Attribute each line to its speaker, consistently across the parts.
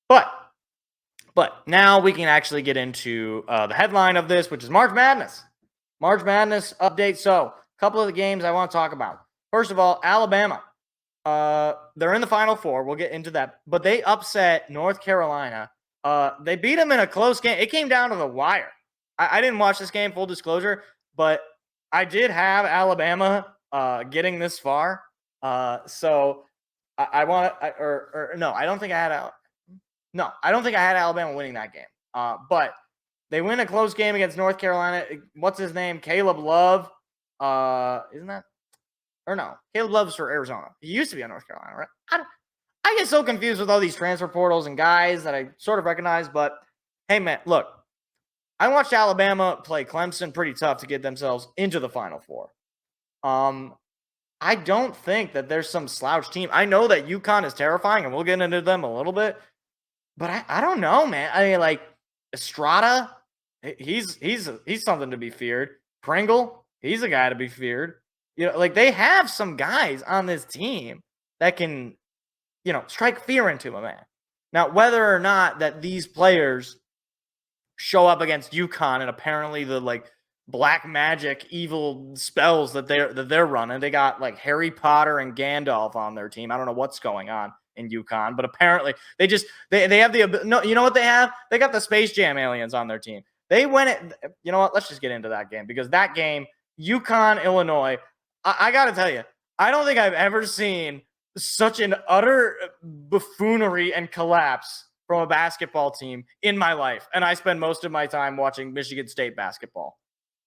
Speaker 1: But now we can actually get into the headline of this, which is March Madness. March Madness update. So, a couple of the games I want to talk about. First of all, Alabama. They're in the Final Four. We'll get into that. But they upset North Carolina. They beat them in a close game. It came down to the wire. I didn't watch this game, full disclosure, but I did have Alabama getting this far. So I want to, or no, I don't think I had no, I don't think I had Alabama winning that game. But they win a close game against North Carolina. What's his name? Caleb Love. Isn't that? Or no, Caleb Love's for Arizona. He used to be on North Carolina, right? I get so confused with all these transfer portals and guys that I sort of recognize. But hey, man, look, I watched Alabama play Clemson pretty tough to get themselves into the Final Four. I don't think that there's some slouch team. I know that UConn is terrifying, and we'll get into them a little bit. But I don't know, man. I mean, like Estrada, he's something to be feared. Pringle, he's a guy to be feared. You know, like they have some guys on this team that can, strike fear into a man. Now, whether or not that these players show up against UConn and apparently the like black magic evil spells that they're running, they got like Harry Potter and Gandalf on their team. I don't know what's going on in UConn, but apparently they have no, you know what they have? They got the Space Jam aliens on their team. They went you know what? Let's just get into that game because that game, UConn, Illinois, I got to tell you, I don't think I've ever seen such an utter buffoonery and collapse from a basketball team in my life. And I spend most of my time watching Michigan State basketball.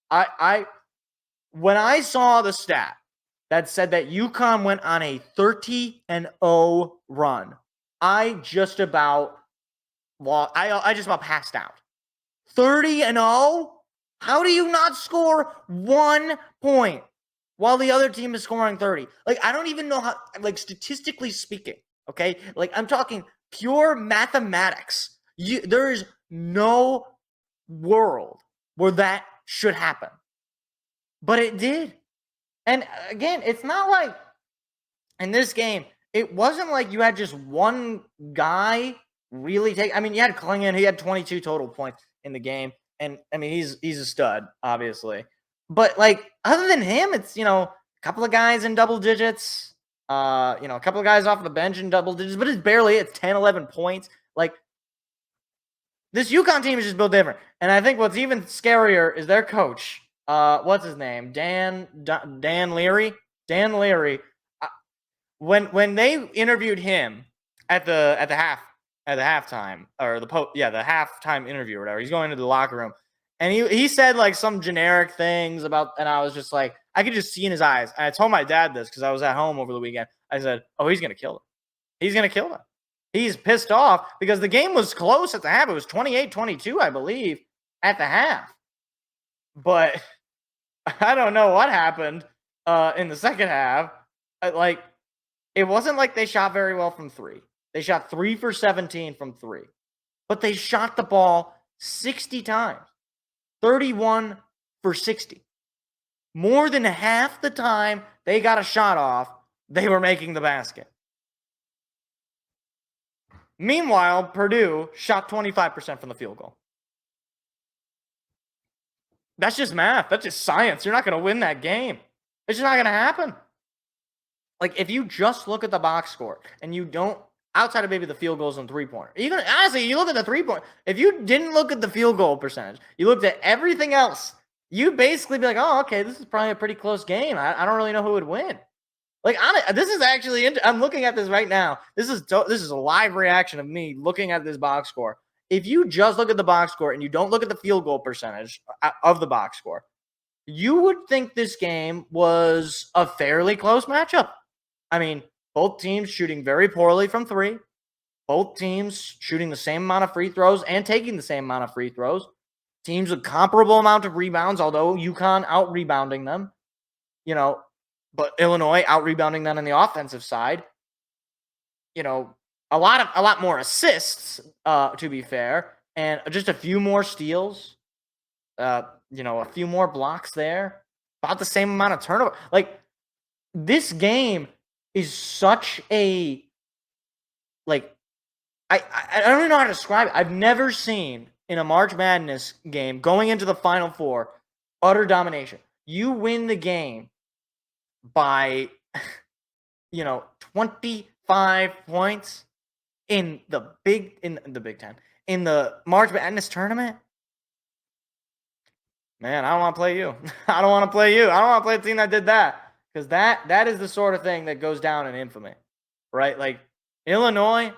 Speaker 1: When I saw the stat that said that UConn went on a 30-0 run, I just about passed out. 30-0? How do you not score 1 point while the other team is scoring 30? Like, I don't even know how, like, statistically speaking, okay? Like, I'm talking pure mathematics. There is no world where that should happen. But it did. And again, it's not like in this game, it wasn't like you had just one guy really take. I mean, you had Klingon, he had 22 total points in the game. And I mean, he's a stud, obviously. But like, other than him, it's, a couple of guys in double digits, a couple of guys off the bench in double digits, but it's 10, 11 points. Like, this UConn team is just built different. And I think what's even scarier is their coach. What's his name? Dan Leary. Dan Leary. When they interviewed him at the halftime or the halftime interview or whatever, he's going into the locker room, and he said like some generic things about, and I was just like, I could just see in his eyes. And I told my dad this because I was at home over the weekend. I said, "Oh, he's gonna kill them. He's gonna kill them. He's pissed off because the game was close at the half. It was 28-22, I believe, at the half. But I don't know what happened in the second half. It wasn't like they shot very well from three. They shot 3 for 17 from three. But they shot the ball 60 times. 31 for 60. More than half the time they got a shot off, they were making the basket. Meanwhile, Purdue shot 25% from the field goal. That's just math. That's just science. You're not going to win that game. It's just not going to happen. Like, if you just look at the box score and you don't, outside of maybe the field goals and three-pointer, even, honestly, you look at the three-pointer, if you didn't look at the field goal percentage, you looked at everything else, you'd basically be like, oh, okay, this is probably a pretty close game. I don't really know who would win. Like, this is actually, I'm looking at this right now. This is a live reaction of me looking at this box score. If you just look at the box score and you don't look at the field goal percentage of the box score, you would think this game was a fairly close matchup. I mean, both teams shooting very poorly from three. Both teams shooting the same amount of free throws and taking the same amount of free throws. Teams with comparable amount of rebounds, although UConn out-rebounding them. But Illinois out-rebounding them on the offensive side. A lot more assists, to be fair, and just a few more steals. A few more blocks there. About the same amount of turnover. Like, this game is such a, like, I don't even know how to describe it. I've never seen in a March Madness game going into the Final Four utter domination. You win the game by 25 points in the Big Ten, in the March Madness tournament. Man, I don't want to play you. I don't want to play you. I don't want to play a team that did that, because that is the sort of thing that goes down in infamy, right? Like Illinois,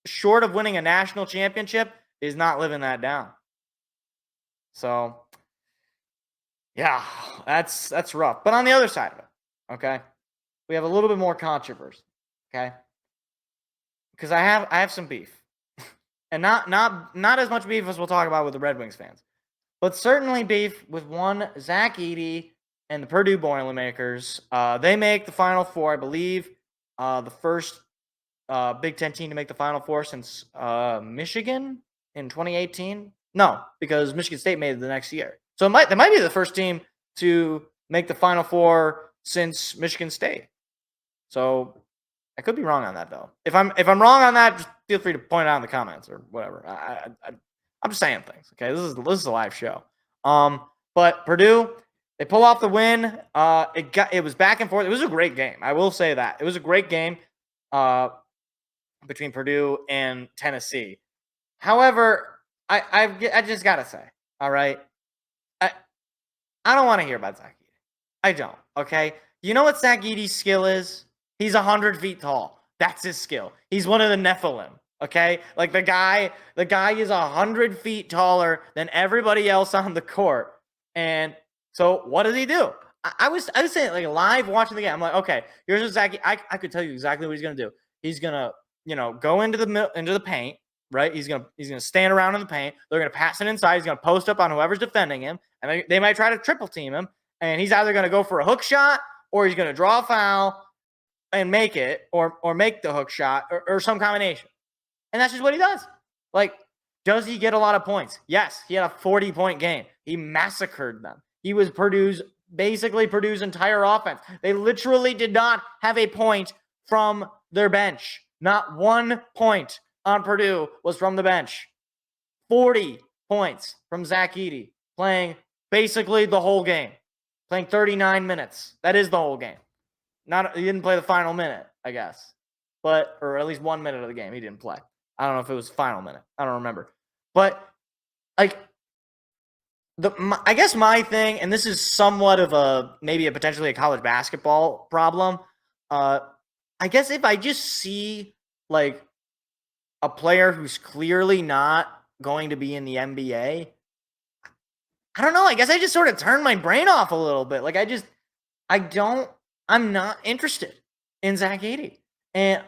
Speaker 1: short of winning a national championship, is not living that down. So, yeah, that's rough. But on the other side of it, okay, we have a little bit more controversy, okay, because I have some beef, and not as much beef as we'll talk about with the Red Wings fans, but certainly beef with one Zach Edey and the Purdue Boilermakers. They make the Final Four, I believe, the first Big Ten team to make the Final Four since Michigan in 2018. No, because Michigan State made it the next year. So they might be the first team to make the Final Four since Michigan State. So I could be wrong on that, though. If I'm wrong on that, just feel free to point it out in the comments or whatever. I'm just saying things. Okay, this is a live show. But Purdue, they pull off the win. It was back and forth. It was a great game. I will say that it was a great game between Purdue and Tennessee. However, I just gotta say, all right, I don't want to hear about Zach Edey. I don't. Okay, you know what Zach Edey's skill is? He's 100 feet tall. That's his skill. He's one of the Nephilim. Okay, like the guy is 100 feet taller than everybody else on the court. And so what does he do? I was saying, like, live watching the game. I'm like, okay, here's what Zach. I could tell you exactly what he's gonna do. He's gonna go into the paint. Right, he's gonna stand around in the paint. They're gonna pass it inside. He's gonna post up on whoever's defending him, and they might try to triple team him. And he's either gonna go for a hook shot, or he's gonna draw a foul and make it, or make the hook shot, or some combination. And that's just what he does. Like, does he get a lot of points? Yes, he had a 40-point game. He massacred them. He was Purdue's entire offense. They literally did not have a point from their bench. Not 1 point on Purdue was from the bench. 40 points from Zach Edey, playing basically the whole game, playing 39 minutes. That is the whole game. He didn't play the final minute, I guess, or at least 1 minute of the game he didn't play. I don't know if it was final minute. I don't remember. But like I guess my thing, and this is somewhat of maybe potentially a college basketball problem. I guess if I just see like a player who's clearly not going to be in the NBA, I don't know. I guess I just sort of turn my brain off a little bit. Like I'm not interested in Zach Edey. And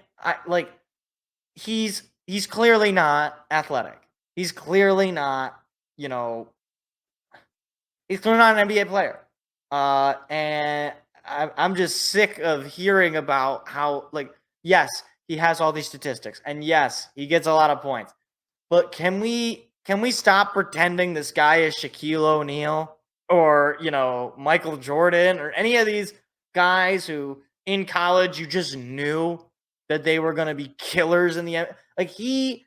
Speaker 1: he's clearly not athletic. He's clearly not, he's clearly not an NBA player. And I'm just sick of hearing about how, yes, he has all these statistics, and yes, he gets a lot of points. But can we stop pretending this guy is Shaquille O'Neal or, Michael Jordan or any of these guys who in college you just knew that they were going to be killers in the he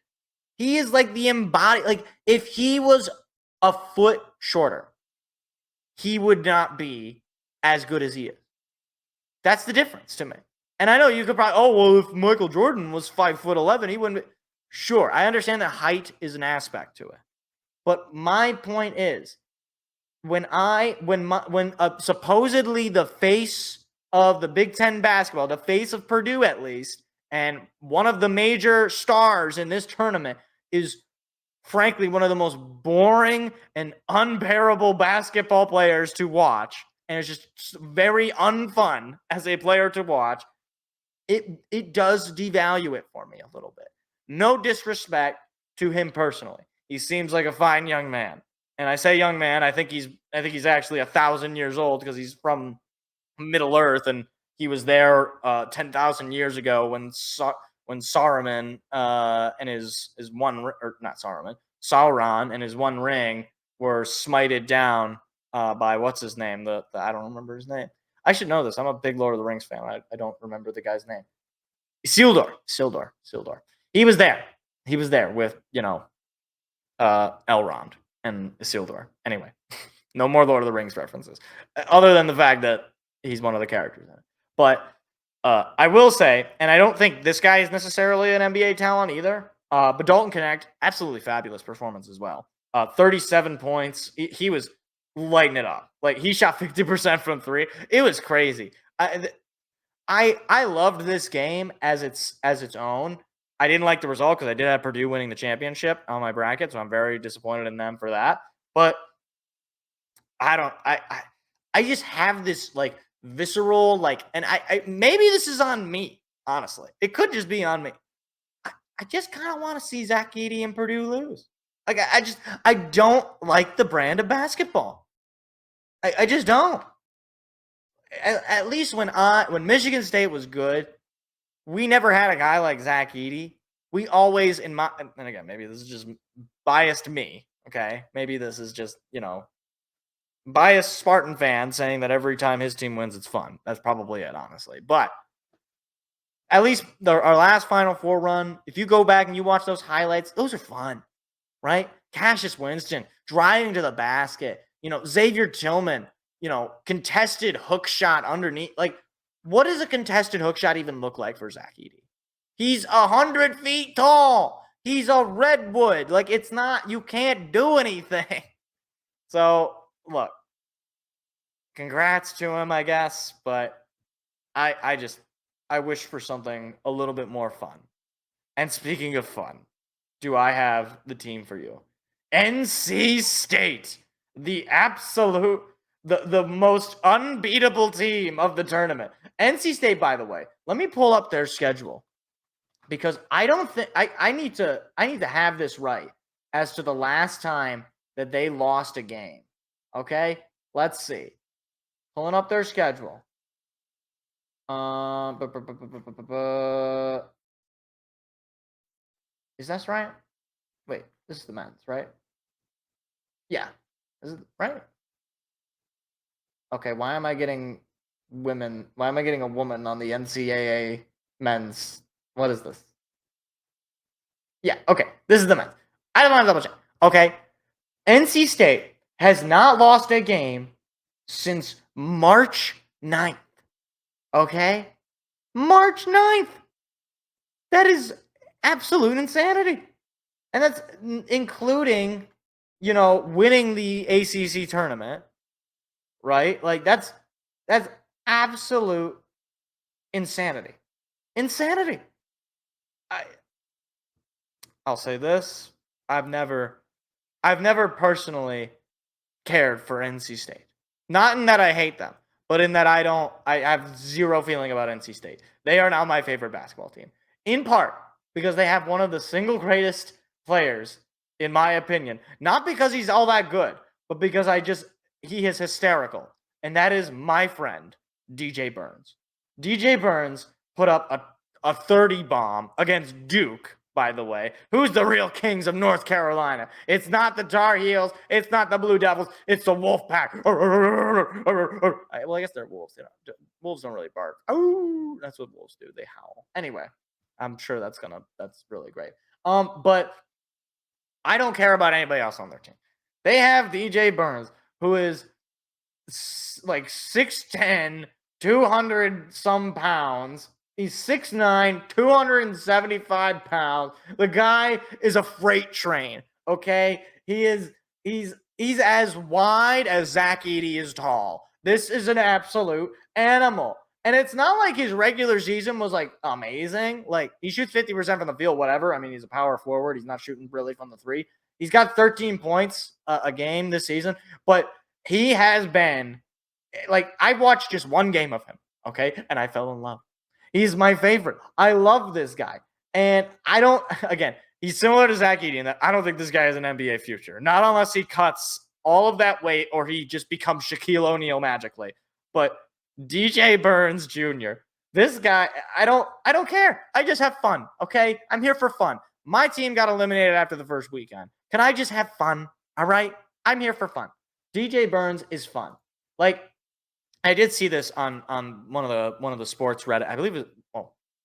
Speaker 1: is like the embodied, if he was a foot shorter, he would not be as good as he is. That's the difference to me. And I know you could probably, if Michael Jordan was 5'11", he wouldn't be. Sure, I understand that height is an aspect to it. But my point is, when supposedly the face of the Big Ten basketball, the face of Purdue at least, and one of the major stars in this tournament is frankly one of the most boring and unbearable basketball players to watch, and it's just very unfun as a player to watch, it does devalue it for me a little bit. No disrespect to him personally. He seems like a fine young man. And I say young man, I think he's actually 1,000 years old because he's from Middle Earth, and he was there 10,000 years ago when Saruman and his one, or not Saruman, Sauron and his one ring were smited down by what's his name? The I don't remember his name. I should know this. I'm a big Lord of the Rings fan. I don't remember the guy's name. Sildar. He was there. He was there with, Elrond and Isildur. Anyway, no more Lord of the Rings references, other than the fact that he's one of the characters in it. But I will say, and I don't think this guy is necessarily an NBA talent either, but Dalton Connect, absolutely fabulous performance as well. 37 points. He was lighting it up. Like, he shot 50% from three. It was crazy. I loved this game as its own. I didn't like the result because I did have Purdue winning the championship on my bracket, so I'm very disappointed in them for that. But I just have this like visceral and I maybe this is on me, honestly. It could just be on me. I just kind of want to see Zach Edey and Purdue lose. Like, I don't like the brand of basketball. I just don't. At least when Michigan State was good, we never had a guy like Zach Edey. We always, and again, maybe this is just biased me, okay? Maybe this is just, biased Spartan fan saying that every time his team wins, it's fun. That's probably it, honestly. But at least our last Final Four run, if you go back and you watch those highlights, those are fun, right? Cassius Winston driving to the basket, Xavier Tillman, contested hook shot underneath. Like, what does a contested hook shot even look like for Zach Edey? He's 100 feet tall. He's a redwood. Like, it's not, you can't do anything. So, look, congrats to him, I guess, but I wish for something a little bit more fun. And speaking of fun, do I have the team for you? NC State, the absolute, the most unbeatable team of the tournament. NC State, by the way, let me pull up their schedule because I don't think I need to have this right as to the last time that they lost a game. Okay, let's see. Pulling up their schedule. Is that right? Wait, this is the men's, right? Yeah. Is it right? Okay, why am I getting women? Why am I getting a woman on the NCAA men's? What is this? Yeah, okay. This is the men's. I don't want to double check. Okay. NC State has not lost a game since March 9th. Okay? March 9th. That is absolute insanity. And that's including, winning the ACC tournament, right? Like, that's absolute insanity. Insanity. I'll say this. I've never personally cared for NC State. Not in that I hate them, but in that I have zero feeling about NC State. They are now my favorite basketball team. In part because they have one of the single greatest players, in my opinion. Not because he's all that good, but because he is hysterical. And that is my friend, DJ Burns. DJ Burns put up a 30 bomb against Duke, by the way. Who's the real kings of North Carolina? It's not the Tar Heels. It's not the Blue Devils. It's the Wolfpack. Well, I guess they're wolves. Wolves don't really bark. Oh, that's what wolves do. They howl. Anyway, I'm sure that's really great. But I don't care about anybody else on their team. They have DJ Burns, who is like 6'10", 200 some pounds. He's 6'9", 275 pounds. The guy is a freight train. Okay, he's as wide as Zach Edey is tall. This is an absolute animal. And it's not like his regular season was like amazing. Like, he shoots 50% from the field, whatever. I mean, he's a power forward. He's not shooting really from the three. He's got 13 points a game this season, but he has been like, I watched just one game of him, okay, and I fell in love. He's my favorite. I love this guy. And he's similar to Zach Edey in that I don't think this guy has an NBA future. Not unless he cuts all of that weight or he just becomes Shaquille O'Neal magically. But DJ Burns Jr., this guy, I don't care. I just have fun, okay? I'm here for fun. My team got eliminated after the first weekend. Can I just have fun? All right? I'm here for fun. DJ Burns is fun. Like, I did see this on one of the sports Reddit. I believe it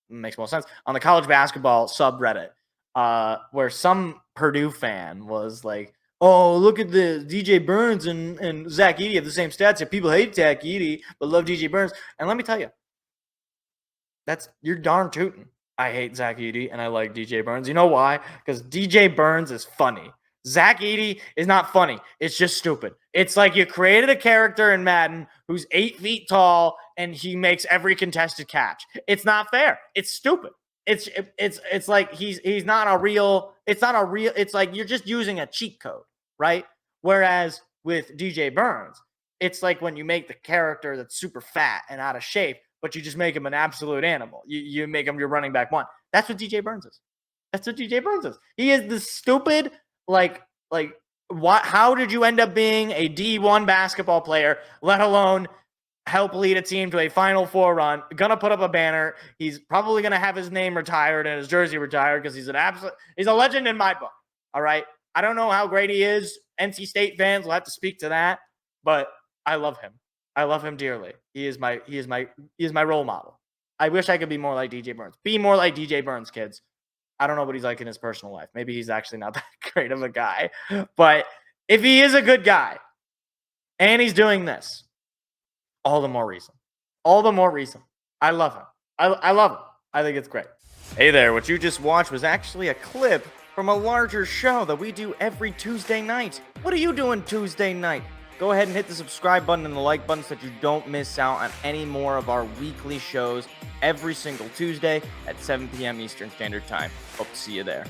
Speaker 1: makes more sense on the college basketball subreddit. where some Purdue fan was like, "Oh, look at the DJ Burns and Zach Edey have the same stats. If people hate Zach Edey but love DJ Burns," and let me tell you, you're darn tootin'. I hate Zach Edey and I like DJ Burns. You know why? Because DJ Burns is funny. Zach Edey is not funny. It's just stupid. It's like you created a character in Madden who's 8 feet tall and he makes every contested catch. It's not fair. It's stupid. It's like he's not a real. It's not a real. It's like you're just using a cheat code, right? Whereas with DJ Burns, it's like when you make the character that's super fat and out of shape, but you just make him an absolute animal. You make him your running back one. That's what DJ Burns is. That's what DJ Burns is. He is the stupid, like what? How did you end up being a D1 basketball player, let alone help lead a team to a Final Four run? Gonna put up a banner. He's probably gonna have his name retired and his jersey retired because he's a legend in my book. All right. I don't know how great he is. NC State fans will have to speak to that, but I love him. I love him dearly. He is my role model. I wish I could be more like DJ Burns. Be more like DJ Burns, kids. I don't know what he's like in his personal life. Maybe he's actually not that great of a guy. But if he is a good guy and he's doing this, all the more reason. All the more reason. I love him. I love him. I think it's great. Hey there, what you just watched was actually a clip from a larger show that we do every Tuesday night. What are you doing Tuesday night? Go ahead and hit the subscribe button and the like button so that you don't miss out on any more of our weekly shows every single Tuesday at 7 p.m. Eastern Standard Time. Hope to see you there.